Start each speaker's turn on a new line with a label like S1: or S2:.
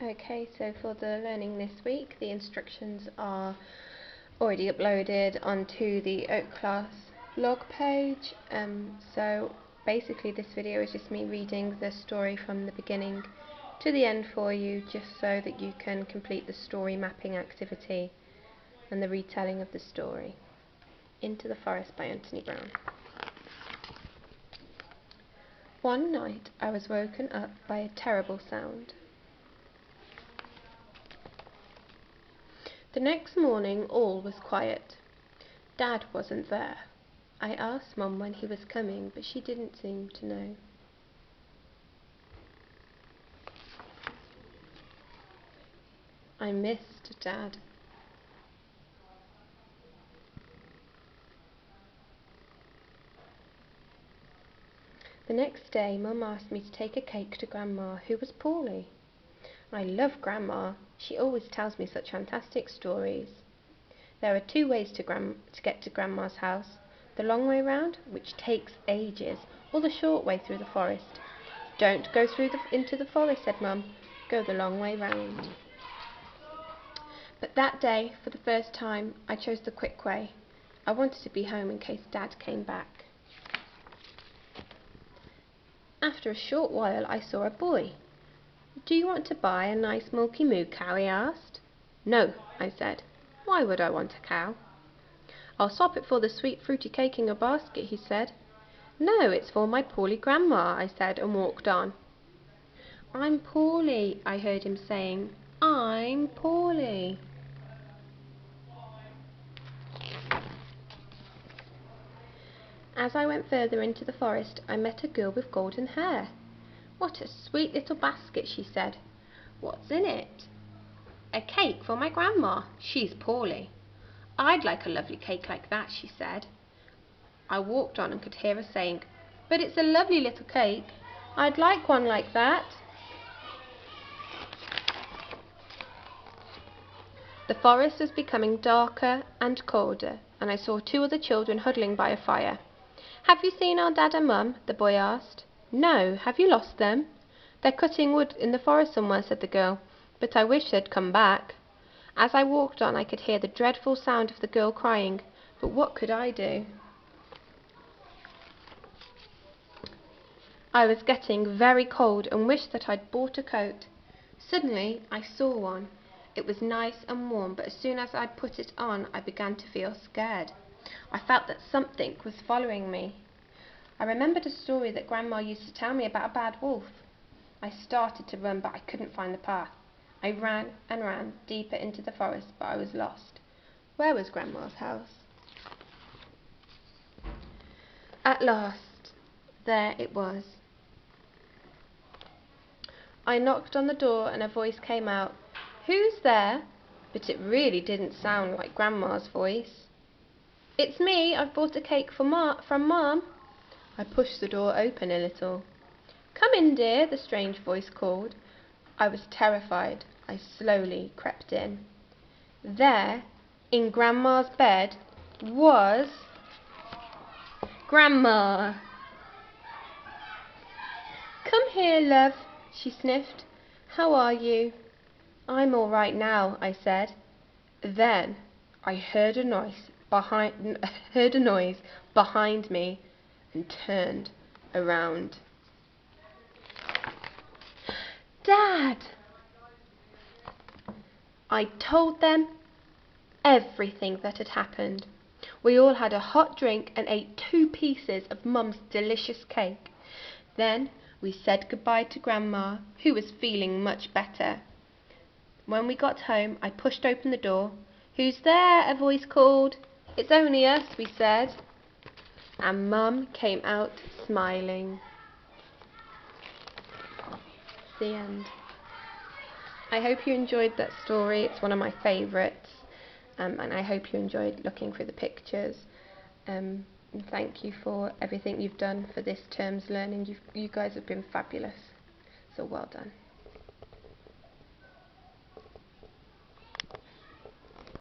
S1: Okay, so for the learning this week, the instructions are already uploaded onto the Oak Class blog page. So basically this video is just me reading the story from the beginning to the end for you, just so that you can complete the story mapping activity and the retelling of the story. Into the Forest by Anthony Browne. One night I was woken up by a terrible sound. The next morning all was quiet. Dad wasn't there. I asked Mum when he was coming, but she didn't seem to know. I missed Dad. The next day Mum asked me to take a cake to Grandma, who was poorly. I love Grandma. She always tells me such fantastic stories. There are two ways to get to Grandma's house. The long way round, which takes ages, or the short way through the forest. Don't go into the forest, said Mum. Go the long way round. But that day, for the first time, I chose the quick way. I wanted to be home in case Dad came back. After a short while, I saw a boy. Do you want to buy a nice milky moo cow? He asked. No, I said. Why would I want a cow? I'll swap it for the sweet fruity cake in your basket, he said. No, it's for my poorly Grandma, I said, and walked on. I'm poorly, I heard him saying. I'm poorly. As I went further into the forest, I met a girl with golden hair. What a sweet little basket, she said. What's in it? A cake for my Grandma. She's poorly. I'd like a lovely cake like that, she said. I walked on and could hear her saying, but it's a lovely little cake. I'd like one like that. The forest was becoming darker and colder, and I saw two other children huddling by a fire. Have you seen our Dad and Mum? The boy asked. No, have you lost them? They're cutting wood in the forest somewhere, said the girl, but I wish they'd come back. As I walked on, I could hear the dreadful sound of the girl crying, but what could I do? I was getting very cold and wished that I'd bought a coat. Suddenly, I saw one. It was nice and warm, but as soon as I put it on, I began to feel scared. I felt that something was following me. I remembered a story that Grandma used to tell me about a bad wolf. I started to run, but I couldn't find the path. I ran and ran deeper into the forest, but I was lost. Where was Grandma's house? At last, there it was. I knocked on the door and a voice came out. Who's there? But it really didn't sound like Grandma's voice. It's me. I've bought a cake from Mum. I pushed the door open a little. Come in, dear, the strange voice called. I was terrified. I slowly crept in. There, in Grandma's bed, was Grandma. Come here, love, she sniffed. How are you? I'm all right now, I said. Then I heard a noise behind me and turned around. Dad! I told them everything that had happened. We all had a hot drink and ate 2 pieces of Mum's delicious cake. Then we said goodbye to Grandma, who was feeling much better. When we got home, I pushed open the door. Who's there? A voice called. It's only us, we said. And Mum came out smiling. The end. I hope you enjoyed that story. It's one of my favourites, and I hope you enjoyed looking through the pictures. And thank you for everything you've done for this term's learning. You guys have been fabulous, so well done.